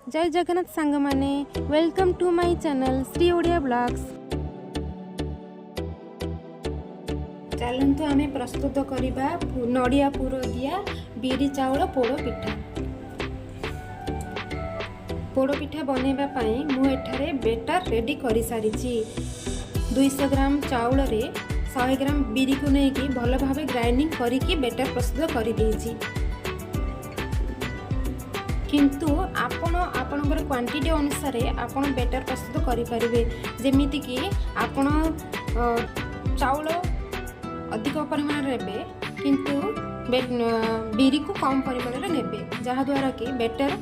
जय जगन्नाथ सांग माने welcome to my channel Shri Odia blogs. चलतु आमे प्रस्तुत करिबा नड़िया पुर दिया बिरी चाउल पोड़ पिठा। पोड़ पिठा बनैबा पई मु एठारे बेटर रेडी करि सारिछि। 200 ग्राम चाउल रे 100 ग्राम बिरी को नेकी भल भाबे ग्राइंडिंग करिकि बेटर प्रस्तुत करि देछि। किंतु आपण आपणकर क्वांटिटी अनुसार आपण बेटर प्रस्तुत करें। जमीती कि आपण चाउल अधिक परिमाण नेबे किंतु बिरी को कम परिमाण नेबे जहाद्वारा कि बेटर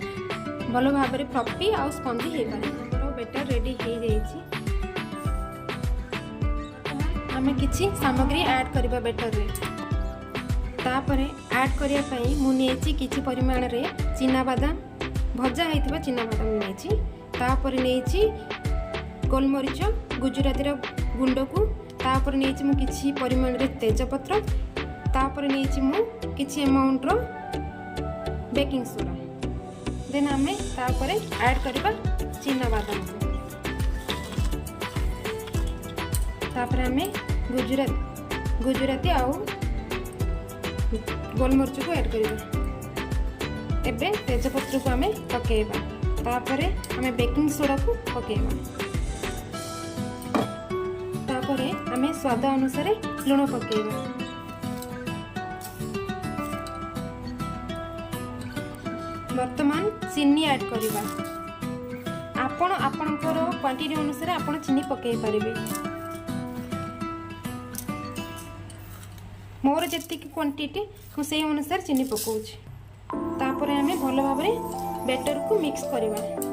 भल भाव में फ्लफी आ स्पंजी हो पारे। बेटर रेडी हो जाइए। आमे किछि सामग्री ऐड करबा बेटर रे। तापरे ऐड करिया पई मु नेछि किछि परिमाण रे चिना बादाम भजा हेतिबा चिना बादाम नेछि। तापरे नेछि गोलमरिच गुजराती रो गुंड को। तापरे नेछि मु किछि परिमाण रे तेजपत्र। तापरे नेछि मु किछि अमाउंट रो बेकिंग सोडा। देन आमे तापरे ऐड करबा चिना बादाम को। तापरे आमे गुजराती आउ गोलमरिच को ऐड करिबा। एबे तेजपत्र को आमे पकेइबा। तापरे आमे बेकिंग सोडा को पकेइबा। तापरे आमे स्वाद अनुसार लूण पकेइबा। वर्तमान चीनी ऐड करिबा। आपण आपणकर क्वांटिटी अनुसार आपण चीनी पकेइ परिबे। मोर जति क्वांटिटी को से अनुसार चीनी पकाउछि। तापरे आमे भल भाव में बेटर को मिक्स करिबा।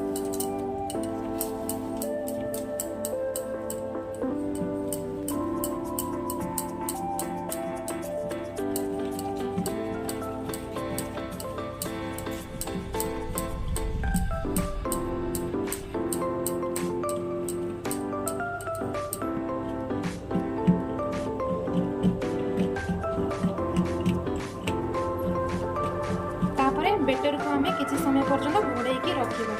बेटर को हमें किसी समय पर्यंत घोड़े की रखिबा।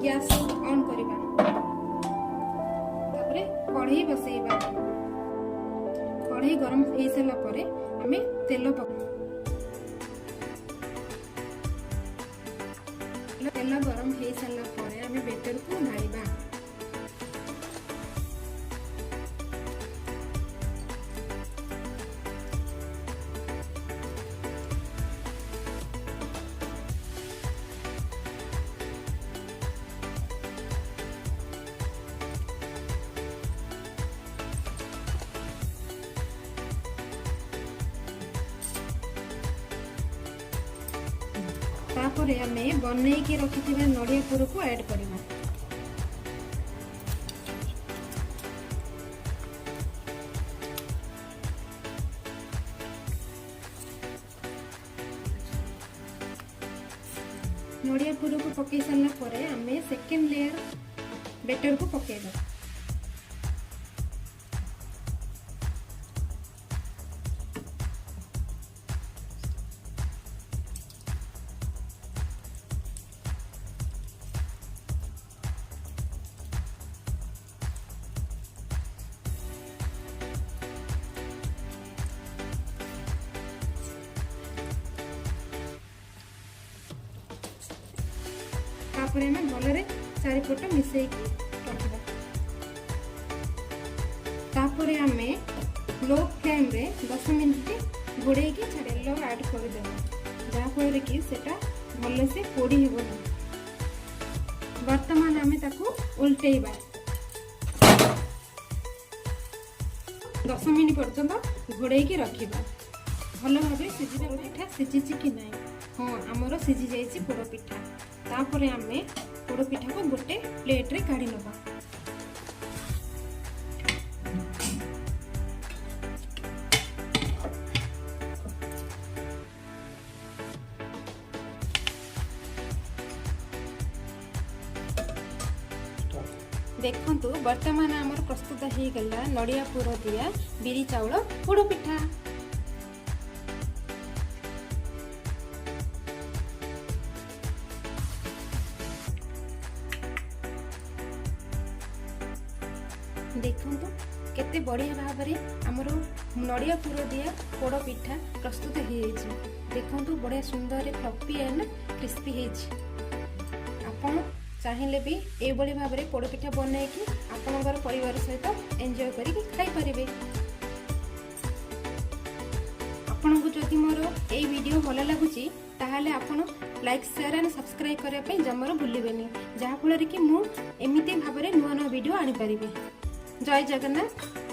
गैस ऑन करिबा। तापरे कढ़ई बसैबा। कढ़ई गरम हो सारा परे हमें तेल तेल गरम हो सारा परे हमें बेटर को ढालिबा। तापरे आमे बनै के रखिथिबा नड़िया पुर को ऐड करबा। नड़िया पुर को पकई सारला परे आमे सेकेंड लेयर बेटर को पकेइबा। तापरे हमें भलरे चारिपट मिसेकी रखिबा। तापरे हमें लो फ्लेम रे 10 मिनिट घोड़े की छाड़ेलो ऐड कर देबा। जहा फल कि सेटा भल से पोड़ी हेबो ना। वर्तमान हमें ताकू उल्टेइबा। 10 मिनिट पर्यंत घोड़े की रखिबा। भल भाबे सिझिबा। पिठा सिझिछि कि नै? हां हमरो सिझि जाइछि पोड़ पिठा। तापरे आमे पोड़ पिठा को गोटे प्लेट रे काढी नबा। देखंतु वर्तमान आमर प्रस्तुत हो गला नड़िया पुर दिया बिरी चाउल पोड़ पिठा। देखंतु केते बढ़िया भाव में आमर नड़िया पुर दिया पोड़ पिठा प्रस्तुत हो। देखंतु बढ़िया सुंदर फ्लफी एंड क्रिस्पी है। आपण चाहिए भी एभली भाव में पोड़ पिठा बनईकि आपणकर परिवार सहित एंजॉय करके खाई पारिबे। आपनको जदि मोर ए वीडियो भल लगुची ताहले आपण लाइक शेयर एंड सब्सक्राइब करने पे जमार भूलिबेनी, जहाँ फल कि मु एमिति भाव में नुआ नुआ वीडियो आनी पारिबे। जय जगन्नाथ।